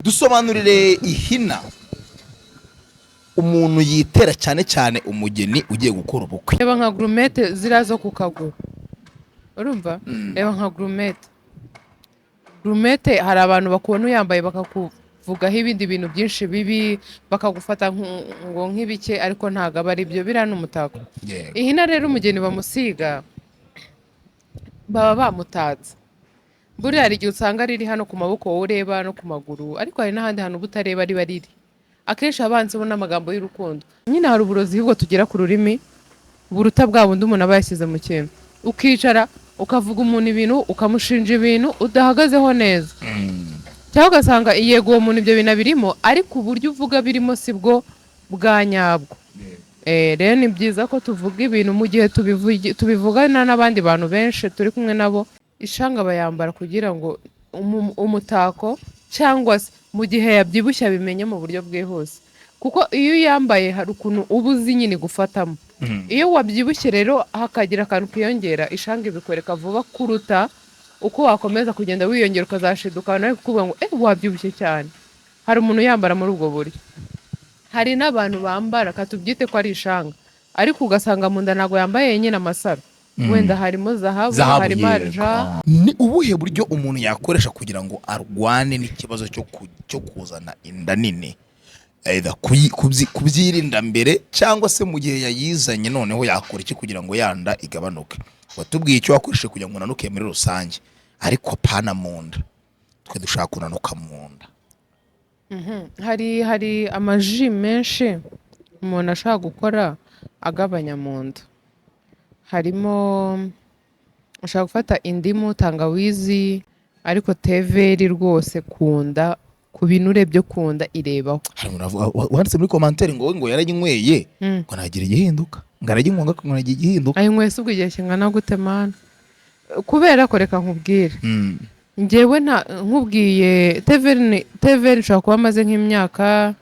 dusobanurire ihina umuntu yitera cyane cyane umugeni ugiye gukora ubukwe. Reba nka grumete zirazo ku kaguru, urumva? Reba nka grumete hari abantu bakubona uyambaye bakakuvugaho ibindi bintu byinshi bibi, bakagufata ngo nk'ibike, ariko ntago aba ari byo, biriya ni umutako. Ihina rero umugeni bamusiga baba bamutatse. Buriya hari igihe usanga riri hano ku maboko wowe ureba no ku maguru, ariko hari n'ahandi hantu butareba riba riri. Akenshi abanzeho n'amagambo y'urukundo. Nyine hari uburozi ahubwo tugera ku rurimi buruta bwa bundi umuntu aba yashyize mu kintu. Ukicara ukavuga umuntu ibintu, ukamushinja ibintu udahagazeho neza. Cyangwa ugasanga yego uwo muntu ibyo bintu birimo, ariko uburyo uvuga birimo sibwo bwa nyabwo. Rero ni byiza ko tuvuga ibintu mu gihe tubivugana n'abandi bantu benshi turi kumwe nabo. Ishanga bayambara kugira ngo umutako cyangwa se mu gihe yabyibushye abimenye mu buryo bwihuse, kuko iyo uyambaye hari ukuntu uba uzi nyine gufatamo. Iyo wabyibushye rero hakagira akantu kiyongera, ishanga ibikwereka vuba kuruta uko wakomeza kugenda wiyongera ukazashiduka nawe kuvuga ngo wabyibushye cyane. Hari umuntu yambara muri ubwo buryo. Hari n'abantu bambara katubyite ko ari ishanga, ariko ugasanga mu nda ntago yambaye nyine amasaro, wenda harimo zahabu harimo arja. Ni ubuhe buryo umuntu yakoresha kugira ngo arwane n'ikibazo cyo kuzana inda nini? Kubyirinda mbere cyangwa se mu gihe yayizanye noneho yakora iki kugira ngo yanda igabanuke? Watubwiye icyo wakoresheje kugira ngo unanuke muri rusange, ariko pana mu nda, twe dushaka kunanuka mu nda. Hari amaji menshi umuntu ashaka gukora agabanya mu nda. Harimo ushaka gufata indimu, tangawizi, ariko teveri rwose kunda ku binure byo kunda irebaho. Wanditse muri commentaire ngo yarayinyweye ngo nagira igihinduka, ngaraginywa ngo nagira igihinduka. Ayinyweye ubwo igihe kingana gute mana? Kubera ko reka nkubwire, njyewe nkubwiye teveri nshobora kuba amaze nk'imyaka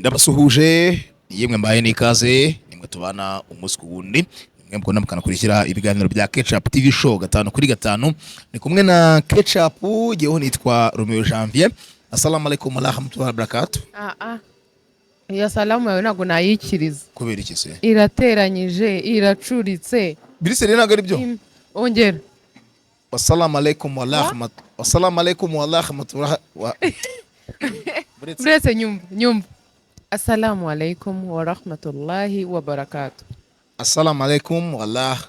ndabasuhuje yemwe mbaye n'ikaze nimwe tubana umunsi ku wundi, nimwe mukunda mukanakurikira ibiganiro bya KECAPU TV show 5x5. Ni kumwe na KECAPU, Gihe nitwa Romeo Janvier. Assalamu alaikum wa rahmatullahi wa barakatuh. Ya salamu yawe ntago nayikiriza. Kubera iki se? Irateranyije, iracuritse. Birise rero ntago ari byo. Ongera. Assalamu alaikum wa rahmatullahi. Assalamu alaikum wa rahmatullahi wa Buretse nyumva. Assalamu alaikum wa rahmatullahi wa barakatuh. Assalamu alaikum wa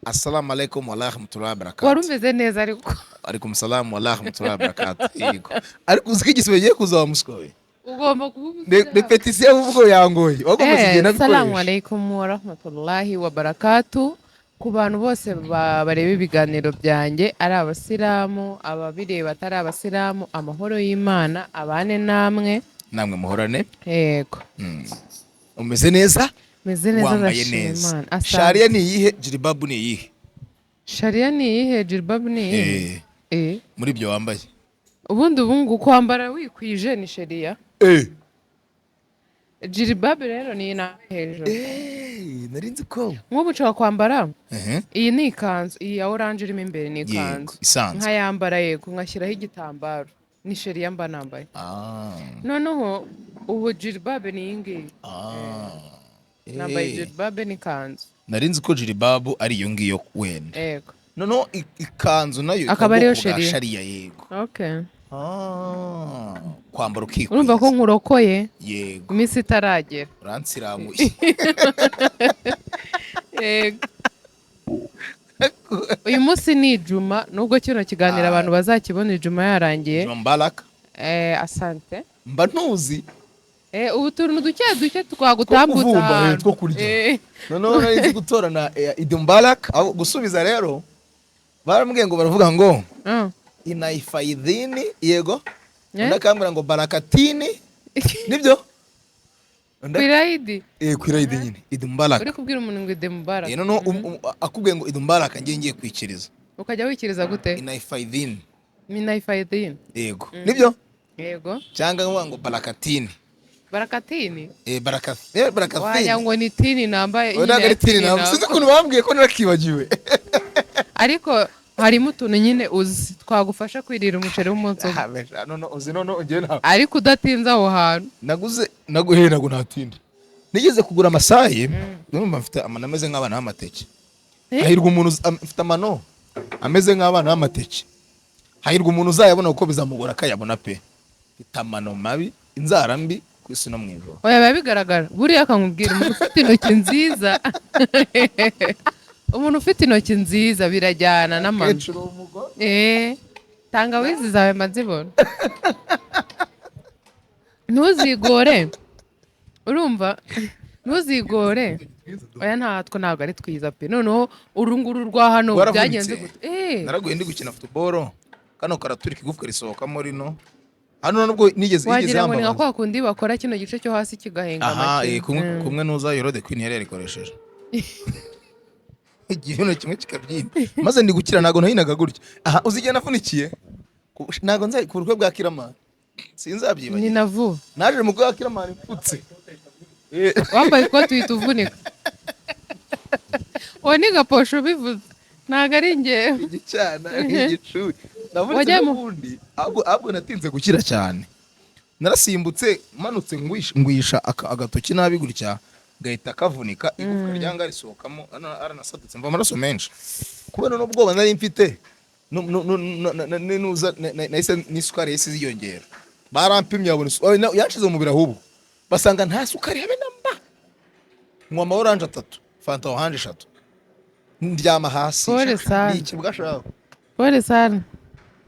Assalamu alaikum wa rahmatullahi wa barakatuh. Warumeze neza ariko. Alaikum salam wa rahmatullahi wa barakatuh. Yego. Ariko uziki gisubeye kuzawa muskowe. Ugomba kuvuga. Repetition uvugo yangoye. Wagomba kugenda bikoresha. Assalamu alaikum wa rahmatullahi wa barakatuh. Ku bantu bose bareba ibiganiro byanjye, ari abasilamu, ababireba atari abasilamu, amahoro y'Imana abane namwe. Namwe muhorane. Yego. Umeze neza? Meze neza ndashimana. Sharia ni iyihe? Jilbabu ni iyihe? Sharia ni iyihe? Jilbabu ni iyihe? Muri byo wambaye. Ubundi ubungu kwambara wikwije ni sharia. Jilbabu rero ni ina hejuru. Narinzi ko. Nk'ubu nshobora kwambara. Iyi ni ikanzu, iyi ya orange irimo imbere ni ikanzu. Nkayambara yego ngashyiraho igitambaro. Ni sharia mba nambaye. Noneho ubu jilbabu ni ingi. Nambaye jilbabu ni kanzu. Narinzi ko jilbabu ari iyo ngiyo wenda. Yego. Noneho ikanzu nayo akaba ariyo sharia. Yego. Okay. Kwambara ukikwiza. Urumva ko nkurokoye? Yego. Iminsi itaragera. Uransiramuye. Yego. Uyu munsi ni Juma, nubwo kino kiganiro abantu bazakibona Juma yarangiye. Mbalaka. Asante. Mba ntuzi. Ubu turunu duke twagutambutsa. Two kurya. Noneho nari gutorana idumbalak, aho gusubiza rero baramubwiye ngo baravuga ngo inaifayidini yego. Ndakambira ngo barakatini. Nibyo? Kwiraidi. Kwiraidi nyine. Idumbalak. Uri kubwira umuntu ngo idumbalak. Noneho akubwiye ngo idumbalak ngiye kwikiriza. Ukajya wikiriza gute? Inaifayidini. Inaifayidini. Yego. Nibyo? yego cyangwa ngo barakatini. barakatini Barakatini. wajya ngo ni tini nambaye Oya ntabwo ari tini namba. Sinzi ukuntu bambwiye ko narakibagiwe. ariko harimo utuntu nyine uzi twagufasha kwirira umuceri w'umunsi umwe. Uzi none ugiye nawe. ariko udatinze aho hantu. Naguhera ngo ntatinde. Nigeze kugura amasayi, numva mfite amano ameze nk'abana b'amateke. Hahirwa umuntu mfite amano ameze nk'abana b'amateke. Hahirwa umuntu uzayabona uko bizamugora akayabona pe. Mfite amano mabi, inzara mbi ku isi no mu ijoro. Oya biba bigaragara. Buriya akamubwira umuntu ufite intoki nziza. Umuntu ufite intoki nziza birajyana n'amano. Tangawizi zawe mazibona. Ntuzigore. Urumva? Ntuzigore. Oya ntabwo ari twiza pe. Noneho urunguru rwa hano byagenze gute? Naraguye ndi gukina football. Kano karaturika igufwa risohokamo rino. Hano nubwo nigeze wagira ngo ni nka kwa kundi bakora kino gice cyo hasi kigahenga make. Kumwe nuza Yorode Queen yari yarikoresheje. Igihino kimwe kikabyina. Maze ndi gukira nago nahinaga gutya. Aha uzigena nafunikiye. Nago nzaye ku rukwe bwa Kiramana. Sinzabyibaye. Ni navu. Naje mu bwa Kiramana ipfutse. Wambaye ikoti uhita uwo ni gaposho bivuze ntabwo ari njye igicana igicuye navunitse n'ubundi ahubwo natinze gukira cyane narasimbutse manutse ngwisha agatoki nabi gutya gahita kavunika igufwa ryanga risohokamo aranasadutse mva amaraso menshi kubera n'ubwoba nari mfite n'isukari yahise ziyongera barampimye babona yanshize mu mubiri ahubwo basanga nta sukari habe namba nywa ama oranje 3 fanta oranje 3 ndyama hasi n'ikibwa shaho pole sana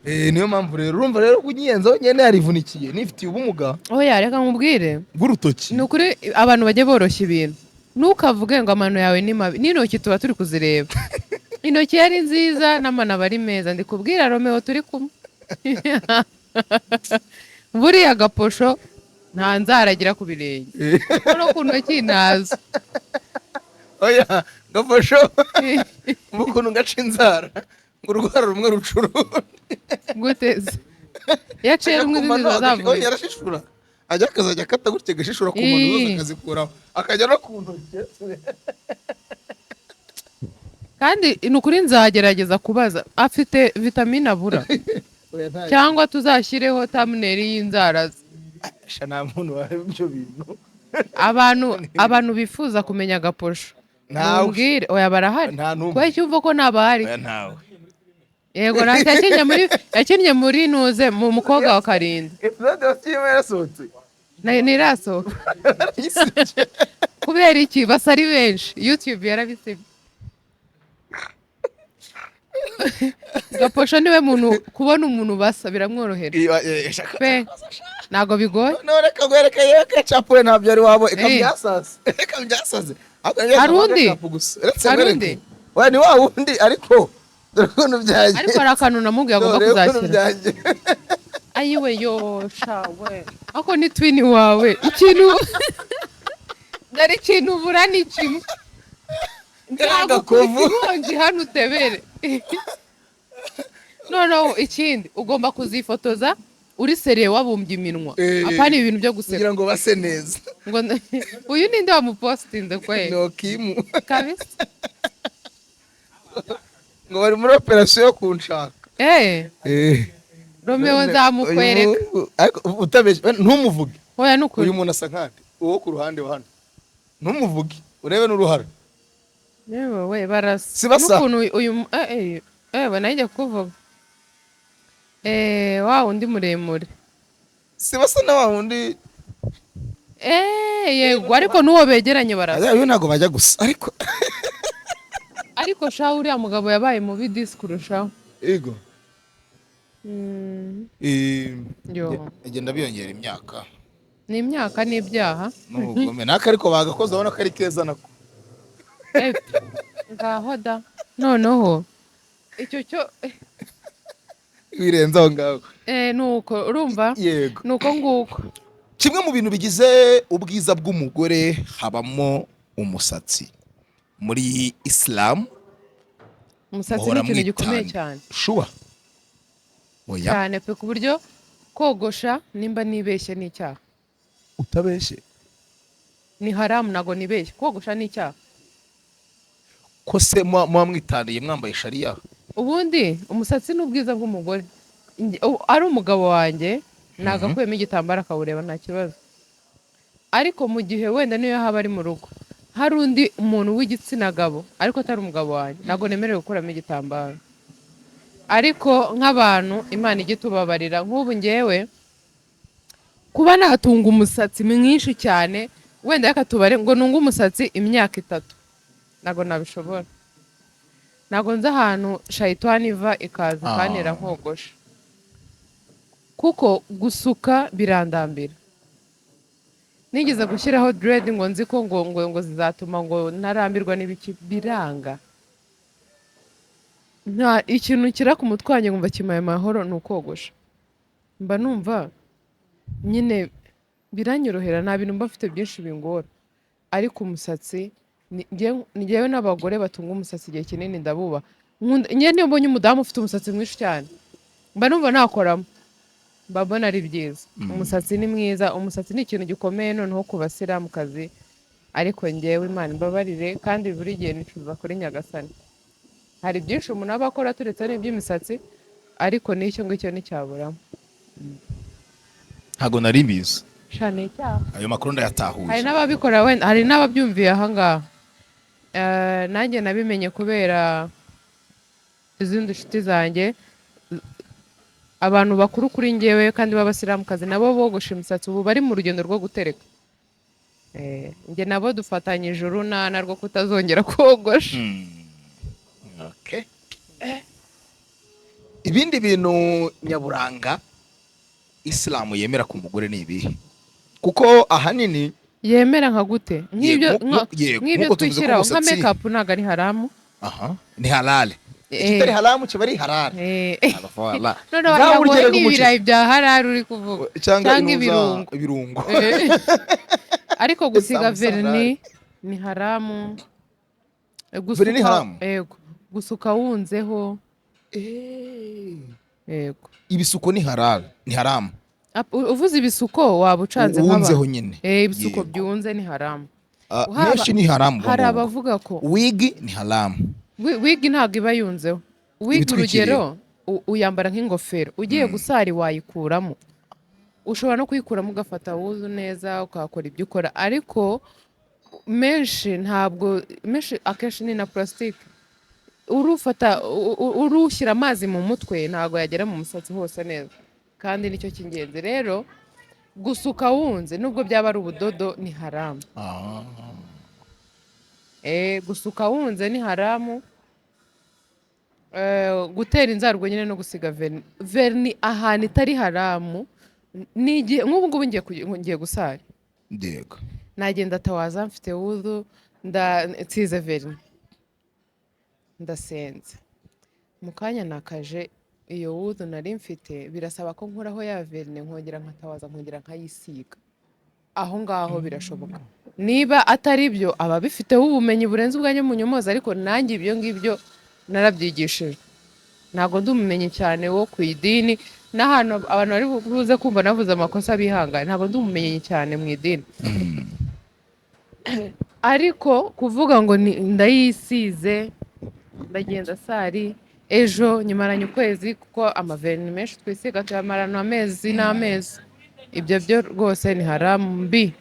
niyo mpamvu rero urumva rero kunyiyenzaho nyene yarivunikiye nifitiye ubumuga oya reka nkubwire bw'urutoki ni ukuri abantu bajye boroshya ibintu ntukavuge ngo amano yawe ni mabi n'intoki tuba turi kuzireba intoki yari nziza n'amano aba ari meza ndikubwira Romeo turi kumwe buriya gaposho nta nzaragira ku birenge no ku ntoki nazo oya gaposho mukuntu ngaca inzara ngo urwara rumwe rucurundi guteze yaciye rumwe nziza zavuye yarashishura ajya akazajya akata gutya gashishura ku muntu zose akazikuraho akajya no ku ntoki kandi ni ukuri nzagerageza kubaza afite vitamine abura cyangwa tuzashyireho thumbnail y'inzara ze nta muntu wareba ibyo bintu abantu bifuza kumenya gaposho ntumbwire oya barahari kuko cyumva ko ntabahari yego yakinnye muri nuze mu mukobwa wa Karinda episode wasiyemo yarasohotse ntirasohoka kubera iki basa ari benshi YouTube yarabisibye gaposho niwe muntu kubona umuntu basa biramworohera pe ntago bigoye none kagwereka yewe KECAPU ntabyo ari wabo ikabyasaze harundi oya ni wa wundi ariko dore ukuntu byaje ariko hari akantu namubwiye agomba kuzashyira ayiwe yoshawe ako ni twini wawe ikintu dari ikintu ubura ni kimwe ntabwo hano utebere noneho ikindi ugomba kuzifotoza uri seriye wabumbye iminwa apana ibintu byo guseka kugira ngo base neza uyu ninde wamupostinze kwe no Kimu kabisa ngo bari muri operation yo kunshaka Romeo nzamukwereka ariko utabeje ntumuvuge oya nukuri uyu muntu asa nkande uwo ku ruhande wa hano ntumuvuge urebe n'uruhara we barasa n'ukuntu uyu banajya kuvuga wa undi muremure si basa na wa undi yego ariko n'uwo begeranye barasa uyu ntago bajya gusa ariko shaho uriya mugabo yabaye mubi disikuru shaho yego igenda biyongera imyaka ni imyaka n'ibyaha n'ubugome nako ariko bagakoze abona ko ari keza nako ngaho da noneho icyo cyo birenze aho ngaho nuko urumva yego nuko nguko kimwe mu bintu bigize ubwiza bw'umugore habamo umusatsi muri Islam umusatsi ni ikintu gikomeye cyane shuwa cyane pe ku buryo kogosha nimba nibeshye ni icyaha, utabeshye ni haramu, ntago nibeshye, kogosha ni icyaha. ko se muba mwitaniye mwambaye shariya. Ubundi umusatsi ni ubwiza bw'umugore. Ari umugabo wanjye nagakuyemo igitambaro akawureba nta kibazo, ariko mu gihe wenda niyo haba ari mu rugo hari undi umuntu w'igitsina gabo ariko atari umugabo wanjye, ntago nemerewe gukuramo igitambaro. Ariko nk'abantu Imana ijya itubabarira, nk'ubu ngewe kuba natunga umusatsi mwinshi cyane, wenda yakatubare ngo nunge umusatsi imyaka 3, ntago nabishobora. Ntago nzi ahantu shayitani iva ikaza ikanira nkogosha, kuko gusuka birandambira. Nigeze gushyiraho dread ngo nzi ko ngo zizatuma ngo ntarambirwa n'ibiki, biranga. Nta ikintu kira ku mutwe wanjye ngumva kimaye amahoro ni ukogosha. Mba numva nyine biranyorohera, nta bintu mba mfite byinshi bingora. Ariko umusatsi njyewe n'abagore batunga umusatsi igihe kinini ndabuba. Njye niyo mbonye umudamu ufite umusatsi mwinshi cyane mba numva nakoramo, mba mbona ari byiza. Umusatsi ni mwiza, umusatsi ni ikintu gikomeye noneho ku basiramukazi. Ariko njyewe Imana imbabarire, kandi buri gihe nicuza kuri Nyagasani. Hari byinshi umuntu aba akora turetse n'iby'imisatsi, ariko n'icyo ngicyo nticyaburamo. Ntago nari mbizi. Shane icyaha. Ayo makuru ndayatahuye. Hari n'ababikora wenda, hari n'ababyumviye aha ngaha. Nanjye nabimenye kubera izindi nshuti zanjye, abantu bakuru kuri njyewe kandi b'abasiramukazi nabo bogosha imisatsi ubu bari mu rugendo rwo gutereka. Njye nabo dufatanyije urunana rwo kutazongera kogosha. Okay. Ibindi bintu nyaburanga Islamu yemera ku mugore ni ibihe? Kuko ahanini yemera nka gute? Nk'ibyo twishyiraho nka makeup ntago ari haramu. Ni halal. Kitari haramu kiba ari halal. Noneho n'ibirayi bya halal uri kuvuga cyangwa ibirungo. Ariko gusiga verni ni haramu. Verni ni haramu? Yego. Gusuka wunzeho. Yego. Ibisuko ni halal, ni haramu. Uvuze ibisuko waba ucanze nk'aba. Wunzeho nyine. Ibisuko byunze ni haramu. Menshi ni haramu. Hari abavuga ko wig ni haramu. Wig ntabwo iba yunzeho. Wig urugero uyambara nk'ingofero, ugiye gusari wayikuramo. Ushobora no kuyikuramo ugafata wuzu neza ukakora ibyo ukora, ariko menshi ntabwo, menshi akenshi ni na plastic. Urushyira amazi mu mutwe ntabwo yagera mu musatsi hose neza, kandi nicyo cy'ingenzi. Rero gusuka wunze nubwo byaba ari ubudodo ni haramu. Gusuka wunze ni haramu. Gutera inzarwa nyine no gusiga verni ahantu itari haramu. Nk'ubu ngubu ngiye gusara, ndego nagenda tawaza mfite wudu nsize verni ndasenze, mu kanya nakaje iyo wudu nari mfite, birasaba ko nkuraho ya verni nkongera nkatawaza nkongera nkayisiga. Aho ngaho birashoboka. Niba atari byo aba bifiteho ubumenyi burenze ubwanjye mu nyomoza, ariko nanjye ibyo ngibyo narabyigishije. Ntago ndi umumenyi cyane wo ku idini, n'ahantu abantu bari buze kumva navuze amakosa bihangane, ntago ndi umumenyi cyane mu idini. Ariko kuvuga ngo ndayisize ndagenda sari ejo nyimaranye ukwezi, kuko amaverni menshi twisiga tuyamarana amezi n'amezi. Ibyo byo rwose ni haramu mbi.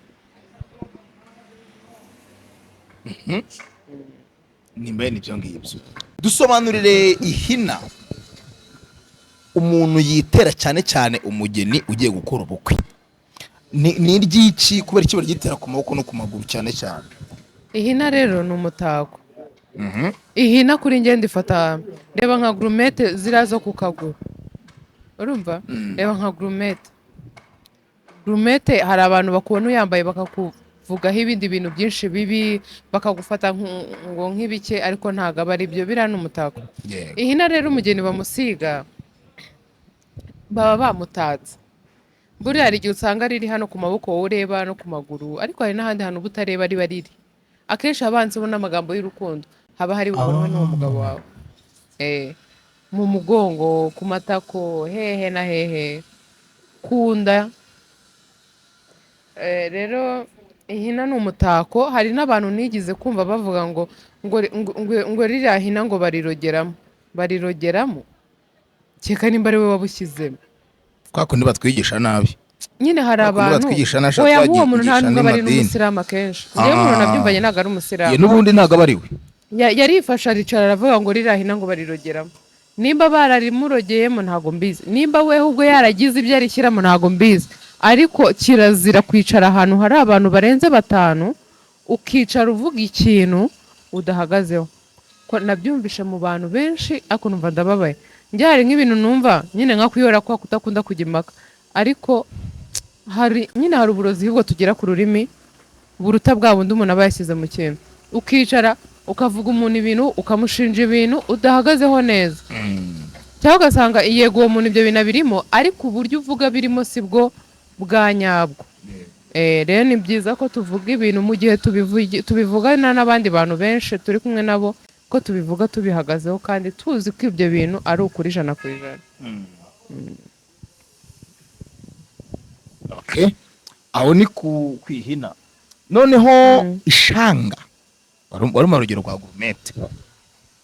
Nimba n'ibyo ngibyo dusobanurire ihina umuntu yitera cyane cyane umugeni ugiye gukora ubukwe. Ni iry'iki, kubera iki baryitera ku maboko no ku maguru cyane cyane? Ihina rero ni umutako. Ihina kuri njye ndifata, reba nka grumete ziriya zo ku kaguru, urumva? Reba nka grumete hari abantu bakubona uyambaye bakakuvugaho ibindi bintu byinshi bibi, bakagufata ngo nk'ibike, ariko ntago aba ari byo, biriya ni umutako. Ihina rero umugeni bamusiga baba bamutatse. Buriya hari igihe usanga riri hano ku maboko wowe ureba no ku maguru, ariko hari n'ahandi hantu ubutareba riba riri. Akenshi abanzeho n'amagambo y'urukundo haba hari bukorwe n'uwo mugabo wawe. Mu mugongo, ku matako, hehe na hehe. kunda. Rero ihina ni umutako. Hari n'abantu nigize kumva bavuga ngo ririya hina ngo barirogeramo keka nimba ari we wabushyizemo. kwa kundi batwigisha nabi Nyine hari abantu oya nk'uwo muntu nta nubwo bari n'umusiramu akenshi. Njyewe umuntu nabyumvanye ntabwo ari umusiramu. N'ubundi ntabwo aba ari we. Yarifashe aricara aravuga ngo ririya hina ngo barirogeramo. Nimba bararimurogeyemo ntabwo mbizi, nimba we ubwo yaragize ibyo arishyiramo ntabwo mbizi, ariko kirazira kwicara ahantu hari abantu barenze 5 ukicara uvuga ikintu udahagazeho. Ko nabyumvishe mu bantu benshi ariko numva ndababaye. Njye hari nk'ibintu numva nyine nka kuyora kwa kutakunda kujya impaka, ariko hari uburozi bwo tugira ku rurimi buruta bwa bundi umuntu aba yashyize mu kintu, ukicara ukavuga umuntu ibintu ukamushinja ibintu udahagazeho neza. Cyangwa ugasanga yego uwo muntu ibyo bintu birimo, ariko uburyo uvuga birimo sibwo bwa nyabwo. Rero ni byiza ko tuvuga ibintu mu gihe tubivugana n'abandi bantu benshi turi kumwe nabo, ko tubivuga tubihagazeho kandi tuzi ko ibyo bintu ari ukuri 100%. Okay. Aho ni kwihina. Noneho ishanga. Waruma urugero kwa gourmet.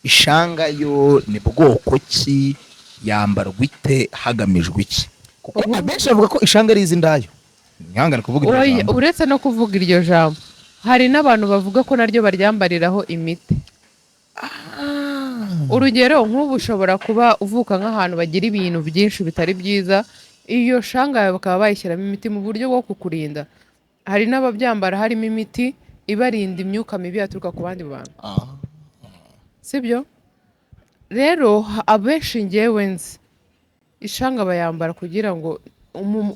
Ishanga yo ni bwoko ki, yambarwa ite, hagamijwe iki? Kuko abenshi bavuga ko ishanga ari izindayo. Nyangana kuvuga iryo jambo. Uretse no kuvuga iryo jambo, hari n'abantu bavuga ko naryo baryambariraho imiti. Urugero nk'ubu ushobora kuba uvuka nk'ahantu bagira ibintu byinshi bitari byiza, iyo shanga bakaba bayishyiramo imiti mu buryo bwo kukurinda. Hari n'ababyambara harimo imiti ibarinda imyuka mibi yaturuka ku bandi bantu. Sibyo? Rero abenshi njyewe nzi ishanga bayambara kugira ngo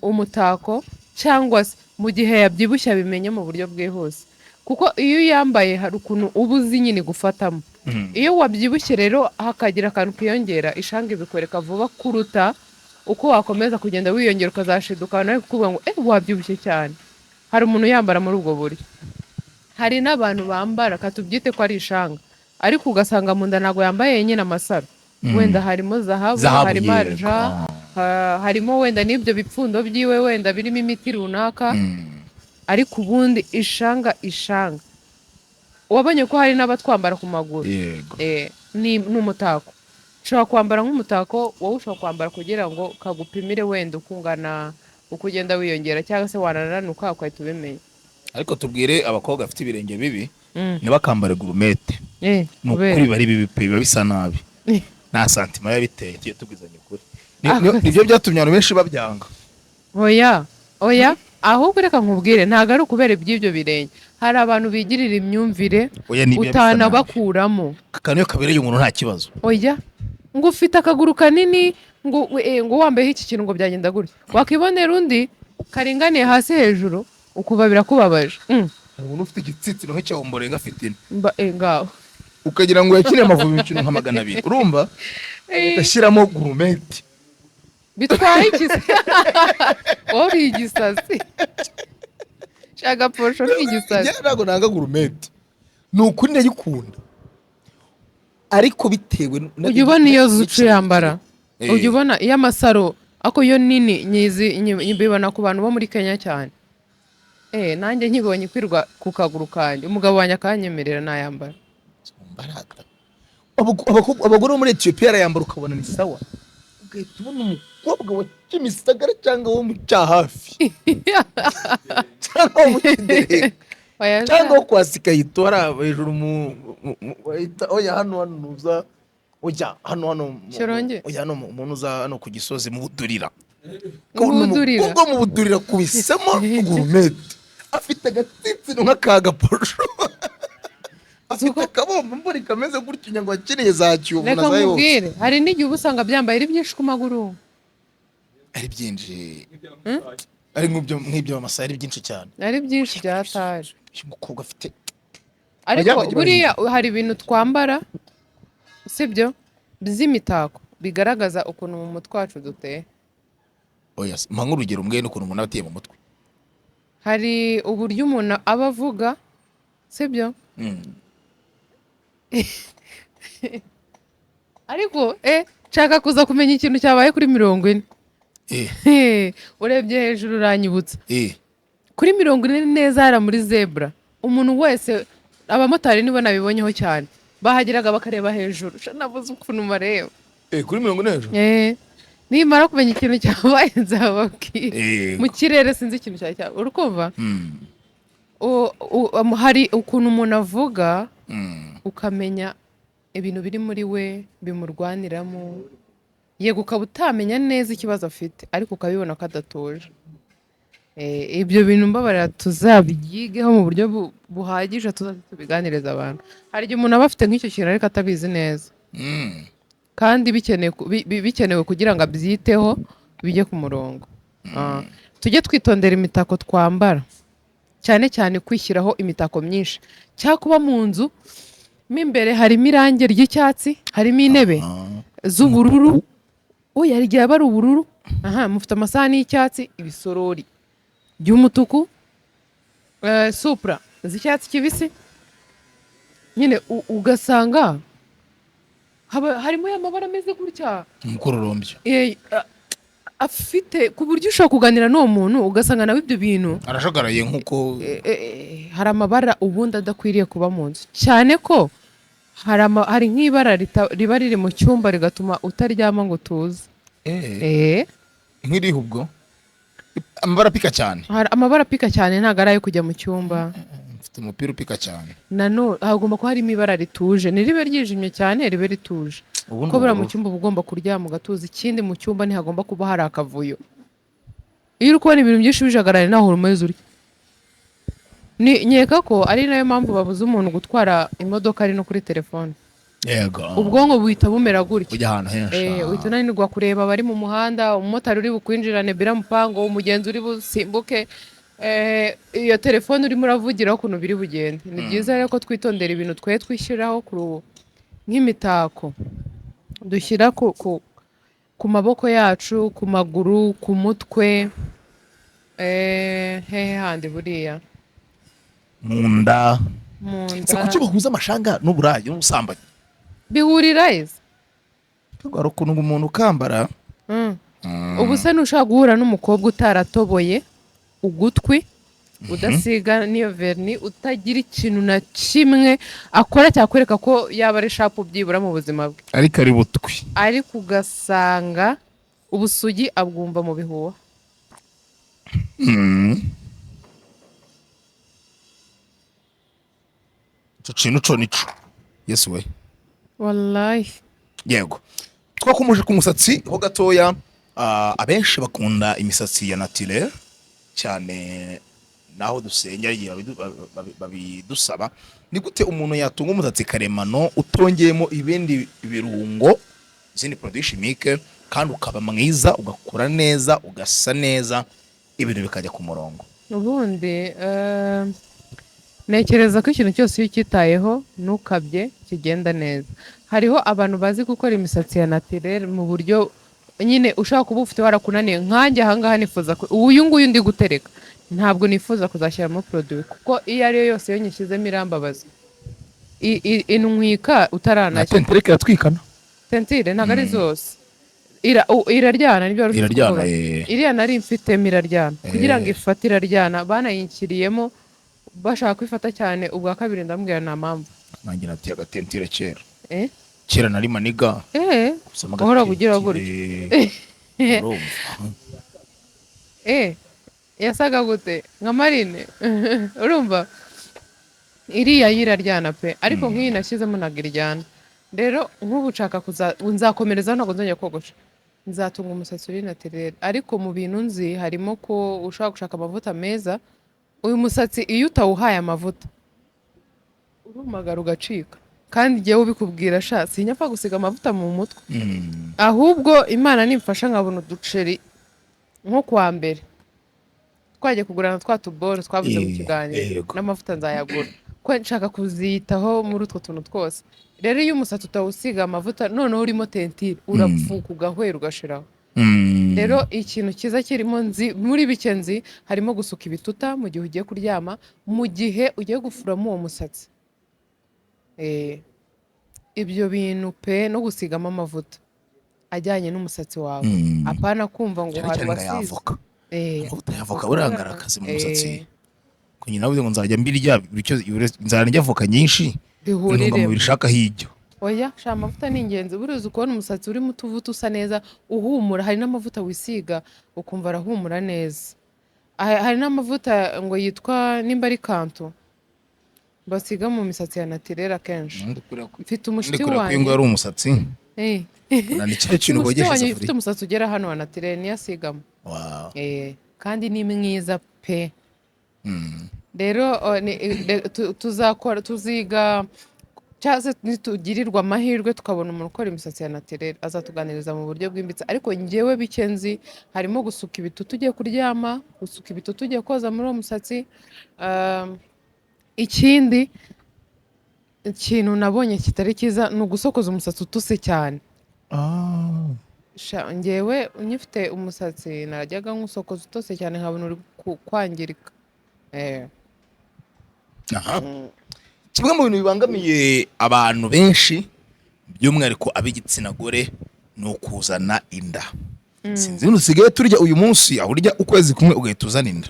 umutako cyangwa mu gihe yabyibushye bimenye mu buryo bwihuse. Kuko iyo yambaye hari ukuntu uba uzi nyine gufatamo. Iyo wabyibushye rero hakagira akantu kiyongera, ishanga ibikwereka vuba kuruta uko wakomeza kugenda wiyongera ukazashiduka nawe kuvuga ngo wabyibushye cyane. Hari umuntu yambara muri ubwo buryo. Hari n'abantu bambara katubyite ko ari ishanga, ariko ugasanga mu nda ntago yambaye nyine amasaro. Wenda harimo zahabu, harimo arja, harimo wenda n'ibyo bipfundo byiwe wenda birimo imiti runaka. Ariko ubundi ishanga wabonye ko hari n'abatwambara ku maguru. Ni umutako. Ushobora kwambara nk'umutako, wowe ushobora kwambara kugira ngo kagupimire wenda ukungana uko ugenda wiyongera, cyangwa se wanananuka ukahita ubimenya. Ariko tubwire abakobwa bafite ibirenge bibi ntibakambare gourmet. Nukuri bari biba bisa nabi. Nta santima yabiteye kiyo tubwizanye ukuri. Nibyo byatumye abantu benshi babyanga. Oya ahubwo reka nkubwire ntago ari ukubera iby'ibyo birenge. Hari abantu bigirira imyumvire utanabakuramo. Akaniyo kabereye umuntu nta kibazo. Oya ngo ufite akaguru kanini ngo wambaye iki kintu ngo byagenda gutya, wakibonera undi karinganiye hasi hejuru ukuba birakubabaje. Umuntu ufite igitsitsiro nk'icyawombore ngafite ngaho ukagira ngo yakire amavubi imikino nka 200. Urumva gashyiramo gourmet bitwaye ikisi ori igisasi shaga posho ni igisasi. Ntabwo nanga gourmet, nukuri ndayikunda, ariko bitewe ujya ubona iyo zucu yambara, ujya ubona iyo amasaro ako yo nini nyizi nyibibona ku bantu bo muri Kenya cyane. Nanjye nkibonye kwirwa ku kaguru kanjye umugabo wanjye akanyemerera nayambara. Abagore muri Ethiopia arayambara ukabona ni sawa, ugahita ubona umukobwa wa Kimisagara cyangwa wo mu cyahafi cyangwa mu Kidereka cyangwa kwasika yitora hejuru mu oya hano nuza oya hano oya hano umuntu uza hano ku Gisozi mu Budurira ubwo mu Budurira kubisemo gourmet, afite agatsitsino nk'akaga porosho, afite akabombo mburi kameze gutyo ngo akiriye za cyubu na zayo. Reka nkubwire hari n'igihe ubusanga byambaye ari byinshi ku maguru, ari byinshi ari nk'ibyo amasari byinshi cyane, ari byinshi byataje. Umukobwa afite ariko buriya hari ibintu twambara sibyo by'imitako bigaragaza ukuntu mu mutwe wacu duteye. Oya mpa nk'urugero mbwe n'ukuntu umuntu ateye mu mutwe. Hari uburyo umuntu aba avuga sibyo ariko nshaka kuza kumenya ikintu cyabaye kuri 40. urebye hejuru uranyibutsa kuri 40 neza hara muri zebra umuntu wese abamotari nibo nabibonyeho cyane bahageraga bakareba hejuru navuze ukuntu mareba kuri 40 hejuru nimara kumenya ikintu cyabaye nzababwira mu kirere sinzi ikintu cyaba urukumva hari ukuntu umuntu avuga ukamenya ibintu biri muri we bimurwaniramo yego ukaba utamenya neza ikibazo afite ariko ukabibona ko adatuje ibyo bintu mbabarira tuzabyigeho mu buryo buhagije tubiganiriza abantu hari igihe umuntu aba afite nk'icyo kintu ariko atabizi neza kandi bikenewe kugira ngo abyiteho bijye ku murongo tujye twitondera imitako twambara cyane cyane kwishyiraho imitako myinshi cyangwa kuba mu nzu mo imbere harimo irangi ry'icyatsi harimo intebe z'ubururu yari igihe aba ari ubururu mufite amasahani y'icyatsi ibisorori by'umutuku supra z'icyatsi kibisi nyine ugasanga harimo y'amabara ameze gutya umukororombya afite ku buryo ushobora kuganira n'uwo muntu ugasanga nawe ibyo bintu arashagaraye nk'uko hari amabara ubundi adakwiriye kuba mu nzu cyane ko hari nk'ibara riba riri mu cyumba rigatuma utaryama ngo utuze nk'iriho ubwo amabara apika cyane amabara apika cyane ntabwo ari ayo kujya mu cyumba mfite umupira upika cyane nanone hagomba kuba harimo ibara rituje ntiribe ryijimye cyane ribe rituje ko buriya mu cyumba uba ugomba kuryama ugatuza ikindi mu cyumba ntihagomba kuba hari akavuyo iyo uri kubona ibintu byinshi bijagaranye naho urumeze urya nkeka ko ari nayo mpamvu babuza umuntu gutwara imodoka ari no kuri telefone ubwonko buhita bumera gutya ujya ahantu henshi uhita unanirwa kureba abari mu muhanda umumotari uri bukwinjirane biramupango umugenzi uri busimbuke iyo telefone urimo uravugiraho ukuntu biri bugende ni byiza rero ko twitondera ibintu twishyiraho nk'imitako dushyira ku maboko yacu ku maguru ku mutwe hehe handi buriya mu nda kuki bahuza amashanga n'uburayi n'ubusambanyi bihurira izi hari ukuntu umuntu ukambara ubu se ntushaka guhura n'umukobwa utaratoboye ugutwi udasiga n'iyo verni utagira ikintu na kimwe akora cyakwereka ko yaba ari shapu byibura mu buzima bwe ariko ari butwi ariko ugasanga ubusugi abwumva mu bihuha icyo kintu cyo nico yesu we wallahi yego twakomeje ku musatsi ho gatoya abenshi bakunda imisatsi ya naturel cyane naho dusengera igihe babidusaba ni gute umuntu yatunga umusatsi karemano utongeyemo ibindi birungo izindi produit chimique kandi ukaba mwiza ugakura neza ugasa neza ibintu bikajya ku murongo ubundi nekereza ko ikintu cyose iyo ukitayeho ntukabye kigenda neza hariho abantu bazi gukora imisatsi ya naturel mu buryo nyine ushaka kuba ufite warakunaniye nkanjye ahangaha nifuza uyu nguyu ndi gutereka ntabwo nifuza kuzashyiramo produit kuko iyo ariyo yose iyo nyishyizemo irambabaza intwika utaranashya tentire kiratwikana tentire ntabwo ari zose iraryana nibyo iraryana iriya nari mfitemo iraryana kugira ngo ifate iraryana banayinshyiriyemo bashaka kwifata cyane ubwa kabiri ndambwira nta mpamvu nanjye natiye agatentire kera nari maniga uhora kugira gutyo yasaga gute nka marine urumva iriya yiraryana pe ariko nk'iyi nashyizemo ntabwo iryana rero nk'ubu nshaka nzakomereza ntabwo nzongera kogosha nzatunga umusatsi uri naturel ariko mu bintu nzi harimo ko ushobora gushaka amavuta meza uyu musatsi iyo utawuhaye amavuta urumagara ugacika kandi igihe ubikubwira sinyapfa gusiga amavuta mu mutwe ahubwo imana nimfasha nkabona uduceri nko kuwa mbere twagiye kugurana twa tuboro twabuze mu kiganiro n'amavuta nzayagura ko nshaka kuziyitaho muri utwo tuntu twose rero iyo umusatsi utawusiga amavuta noneho urimo tentire urapfuka ugahwera ugashiraho rero ikintu cyiza kirimo nzi muri bike nzi harimo gusuka ibituta mu gihe ugiye kuryama mu gihe ugiye gufuramo uwo musatsi ibyo bintu pe no gusigamo amavuta ajyanye n'umusatsi wawe, apana kumva ngo hari wasize amavuta yavoka burangara akazi mu musatsi kunyina navuze ngo nzajya mbirya nzarya avoka nyinshi bihurire mu bishaka hijyo. Oya, sha amavuta ni ingenzi. Buruzi ukubona umusatsi urimo utuvuta usa neza uhumura. Hari n'amavuta wisiga ukumva arahumura neza. Hari n'amavuta ngo yitwa nimba ari kanto basiga mu misatsi ya naturel akenshi. Mfite umushiti wanjye ngo ari umusatsi nani cyo kintu bogesha safari. Mfite umusatsi ugera hano wa naturel ni yasigamo. Wow. Kandi ni mwiza pe. Rero tuziga cyase nitugirirwa amahirwe tukabona umuntu ukora imisatsi ya naturel azatuganiriza mu buryo bwimbitse. Ariko njyewe bikenzi harimo gusuka ibitutu ugiye kuryama, gusuka ibitutu ugiye koza muri uwo musatsi. Ikindi ikintu nabonye kitari cyiza ni ugusokoza umusatsi utuse cyane. Njyewe unyifite umusatsi najyaga nkusokoza utose cyane nkabona uri kwangirika. Kimwe mu bintu bibangamiye abantu benshi by'umwihariko ab'igitsina gore ni ukuzana inda. Sinzi usigaye turya uyu munsi aho urya ukwezi kumwe ugahita uzana inda.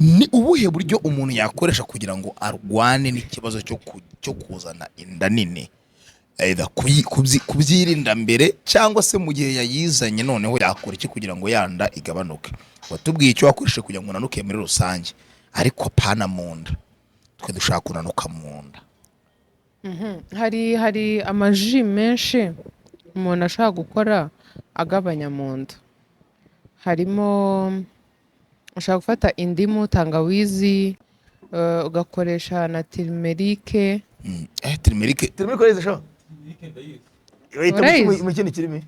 Ni ubuhe buryo umuntu yakoresha kugira ngo arwane n'ikibazo cyo kuzana inda nini? Kubyirinda mbere cyangwa se mu gihe yayizanye noneho yakora iki kugira ngo yanda igabanuke? Watubwiye icyo wakoresha kugira ngo unanuke muri rusange, ariko pana mu nda twe dushaka kunanuka mu nda. Hari amaji menshi umuntu ashaka gukora agabanya mu nda. Harimo ushaka gufata indimu, tangawizi, ugakoresha na turmerike. Turmerike ureze sho? Turmerike mu kintu kirimo.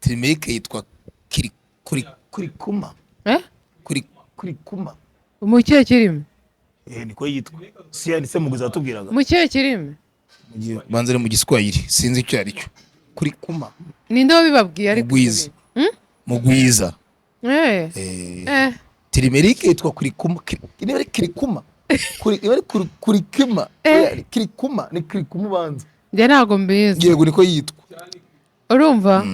Turmerike yitwa kurikuma. Kurikuma. Mu kihe kirimo? Niko yitwa. Siya nise muguza atubwiraga. Mu kihe kirimo? Banzere mu Giswahili sinzi icyo ari cyo. Kurikuma. Ninde wabibabwiye ariko? Mugwiza. Turmerike yitwa kurikuma. Ni ari kurikuma. Kurikima. Kurikuma ni kurikuma banza. Njye ntago mbizi. Yego niko yitwa. Urumva?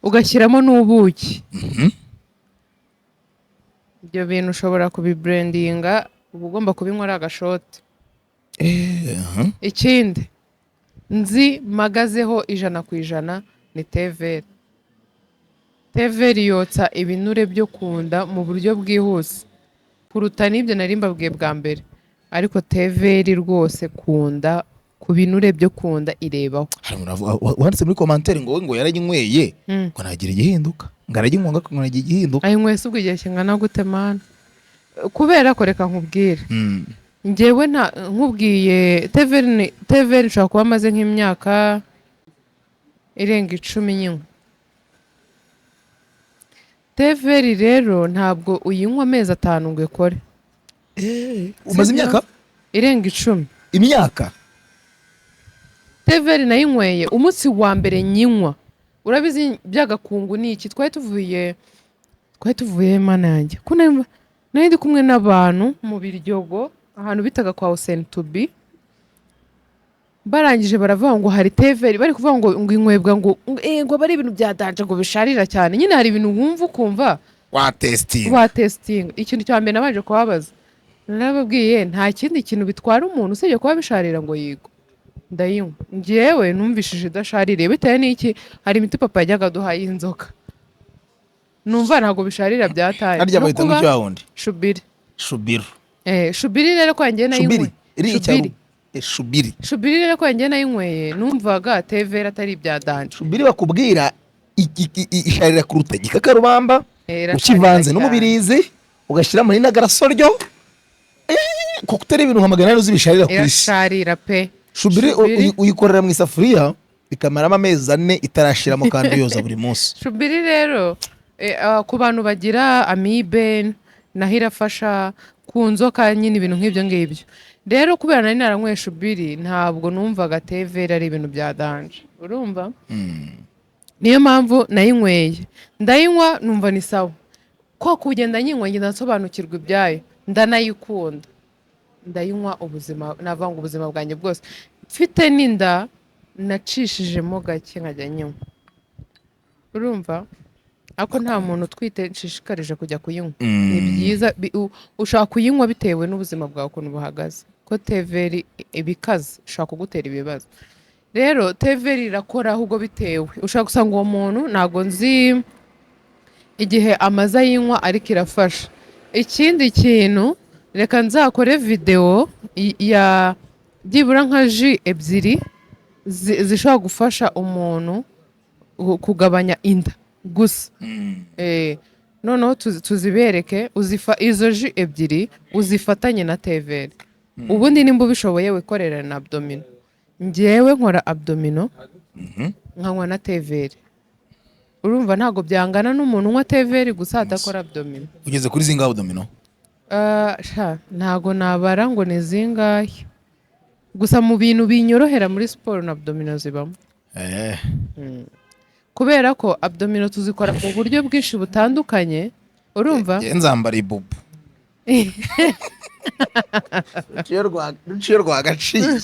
Ugashyiramo n'ubuki. Ibyo bintu ushobora kubibrandinga, uba ugomba kubinywa ari agashoti. Ikindi nzi Mbagezaho 100% ni teveri. Teveri yotsa ibinure byo kunda mu buryo bwihuse kuruta n'ibyo nari mbabwiye bwa mbere. Ariko teveri rwose kunda ku binure byo kunda irebaho. Wanditse muri commentaire ngo yarayinyweye ngo nagira igihinduka. Ngaraginywa ngo nagira igihinduka. Ayinyweye ubwo igihe kingana gute mana? Kubera ko reka nkubwire. Njyewe nkubwiye teveri nshobora kuba amaze nk'imyaka irenga 10 nyine. Teveri rero ntabwo uyinywa amezi 5 ngo ikore. Umaze imyaka irenga 10. Imyaka? Teveri nayinyweye umunsi wa mbere nyinywa. Urabizi byagakungu ni iki? Twari tuvuye mana yanjye. Nari ndi kumwe n'abantu mu Biryogo ahantu bitaga kwa Hussein Tubi. Barangije baravuga ngo hari teveri, bari kuvuga ngo inywebwa ngo bari ibintu byadanje ngo bisharira cyane. Nyine hari ibintu wumva ukumva wa testing. Ikintu cya mbere nabaje kubabaza. Narababwiye nta kindi kintu bitwara umuntu usibye kuba bisharira ngo yigo. Ndayinywa. Njyewe numvishije idasharire bitewe n'iki? Hari imiti papa yajyaga duha y'inzoka. Numva ntago bisharira byataye. Harya bahita mu cyawundi. Shubiri. Shubiri rero kwa njye nayinywe. Shubiri rero kwa njye nayinyweye numvaga teveri atari ibyadanje. Shubiri bakubwira isharira kuruta igikakarubamba ukivanze n'umubirizi ugashyiramo n'agarasoryo kuko utari ibintu nka 800 zibisharira ku isi. Irasharira pe. Shubiri uyikorera mu isafuriya bikamaramo amezi 4 itarashiramo kandi yoza buri munsi. Shubiri rero ku bantu bagira amibe naho irafasha, ku nzoka nyine ibintu nk'ibyo ngibyo. Rero kubera nari naranyweye shubiri ntabwo numvaga teveri ari ibintu byadanje. Urumva? Niyo mpamvu nayinyweye. Ndayinywa numva ni sawa. Ko kugenda nyinywa ngenda nsobanukirwa ibyayo. Ndanayikunda. Ndayinywa ubuzima navanga ubuzima bwanjye bwose. mfite n'inda nacishijemo gake nkajya nywa, urumva, ariko nta muntu utwite nshishikarije kujya kuyinywa. Ni byiza ushaka kuyinywa bitewe n'ubuzima bwawe ukuntu buhagaze, ko teveri ibikaze ushaka kugutera ibibazo. Rero teveri irakora ahubwo bitewe, ushaka gusanga uwo muntu ntago nzi igihe amaze ayinywa ariko irafasha. Ikindi kintu, reka nzakore video ya byibura nka ji ebyiri zishobora gufasha umuntu kugabanya inda gusa. Noneho tuzibereke, izo ji ebyiri uzifatanye na teveri. Ubundi nimba ubishoboye wikorera na abdomino. Njyewe nkora abdomino nkanywa na teveri. Urumva ntago byangana n'umuntu unywa teveri gusa adakora abdomino. Ugeze kuri zingahe abdomino? Ntago nabara ngo ni zingahe, gusa mu bintu binyorohera muri siporo na abdomino zibamo. Kubera ko abdomino tuzikora mu buryo bwinshi butandukanye, urumva. Nzambara ibubu ruciye rwagaciye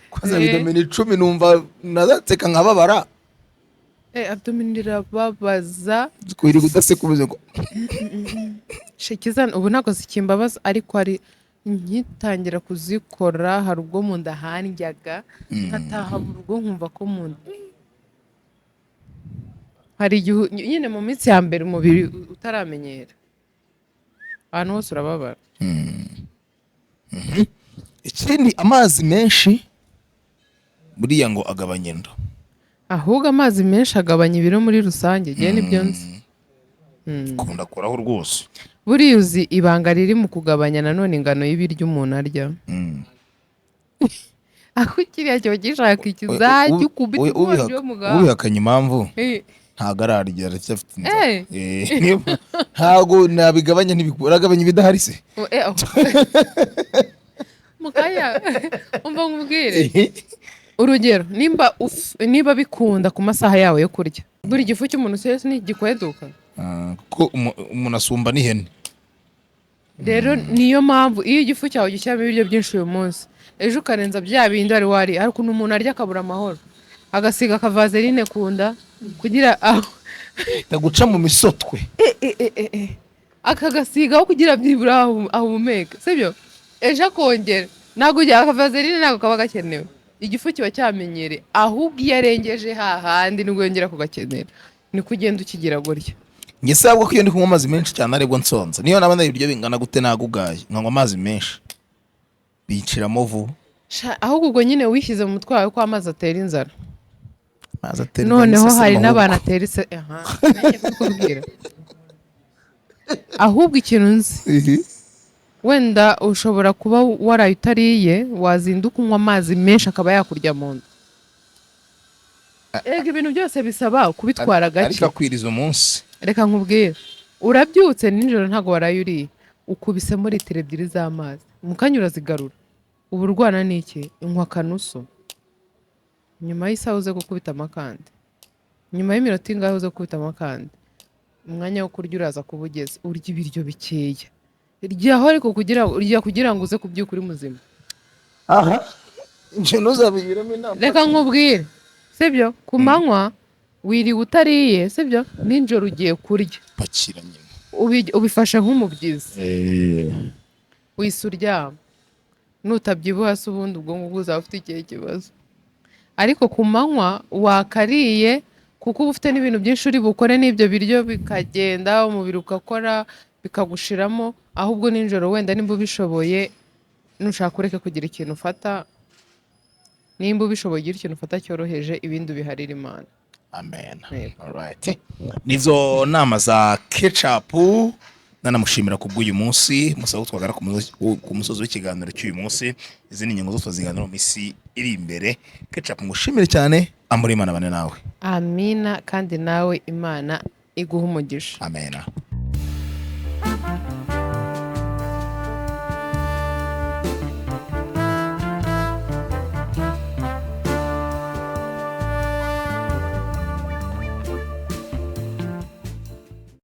kwaza abdomino 10 numva nazateka nkababara. Abdomino irababaza zikwiriye kudasekubuze ngo shekizana. Ubu ntago zikimbabaza, ariko ari nkitangira kuzikora hari ubwo mu nda handyaga, nkataha mu rugo nkumva ko mu nda hari igihe nyine mu minsi ya mbere umubiri utaramenyera, ahantu hose urababara. Ikindi, amazi menshi buriya ngo agabanya inda. Ahubwo amazi menshi agabanya ibiro muri rusange, igihe nibyo nzi. Kunda koraho rwose. Buriya uzi ibanga riri mu kugabanya nanone ingano y'ibiryo umuntu arya. Aho kiriya cyo gishaka ikizajya ukubita uburyo mugabo. Ubihakanye impamvu ntago ararya, aracyafite inzara. Ntago nabigabanya, ntibigabanya ibidahari se. Mukaya umva nkubwire urugero, niba bikunda ku masaha yawe yo kurya, buri gifu cy'umuntu cyose ntigikweduka, kuko umuntu asumba n'ihene. Rero niyo mpamvu iyo igifu cyawe gishyiramo ibiryo byinshi uyu munsi, ejo ukarenza bya bindi wari ariko umuntu arya akabura amahoro, agasiga akavazeline ku nda kugira guca mu misotwe, akagasigaho kugira byibura ahumeka, sibyo? Ejo akongera, ntabwo ujya akavazeline ntabwo kaba gakenewe, igifu kiba cyamenyere. Ahubwo iyo arengeje hahandi nibwo yongera kugakenera, niko ugenda ukigira gutya. Njye sabwo ko iyo ndi kunywa amazi menshi cyane aribwo nsonza. Niyo naba ibiryo bingana gute nagugaye nkanywa amazi menshi biciramo vuba. Ahubwo ubwo nyine wishyize mu mutwe wawe ko amazi atera inzara. Noneho hari n'abantu atera ahubwo ikintu nzi, wenda ushobora kuba waraye utariye, wazinduka unywa amazi menshi akaba yakurya mu nda. Ibintu byose bisaba kubitwara gake. Ariko akwiriza umunsi. Reka nkubwire, urabyutse nijoro ntago waraye uriye, ukubisemo litiro 2 z'amazi, mukanya urazigarura. Ubu urwana n'iki? Inywa kanusu. Nyuma y'isaha uze gukubita amakandi, nyuma y'iminota ingahe uze gukubita amakandi, umwanya wo kurya uraza kuba ugeze. Urya ibiryo bikeya, ryaho ariko kugira ngo uze kubyuka uri muzima. Nje ntuzabigiramo inama. Reka nkubwire, sibyo? Ku manywa wiriwe utariye, sibyo? Ninjoro ugiye kurya, pakira nyine ubifashe nk'umubyizi, wisa uryama. Nutabyibuha se ubundi ubwo ngubwo uzaba ufite ikihe kibazo. Ariko ku manywa wakariye, kuko uba ufite n'ibintu byinshi uri bukore, n'ibyo biryo bikagenda umubiri ugakora bikagushiramo. Ahubwo ninjoro wenda nimba ubishoboye, nushaka ureke kugira ikintu ufata, nimba ubishoboye ugira ikintu ufata cyoroheje, ibindi ubiharira Imana. Amen. Alright. Nizo nama za KECAPU. Nanamushimira kubw'uyu munsi, musaba twagara ku musozi w'ikiganiro cy'uyu munsi. Izi ni inyungu zo twaziganira mu minsi iri imbere. KECAPU ngushimire cyane, amuri Imana bane nawe. Amina, kandi nawe Imana iguha umugisha. Amen.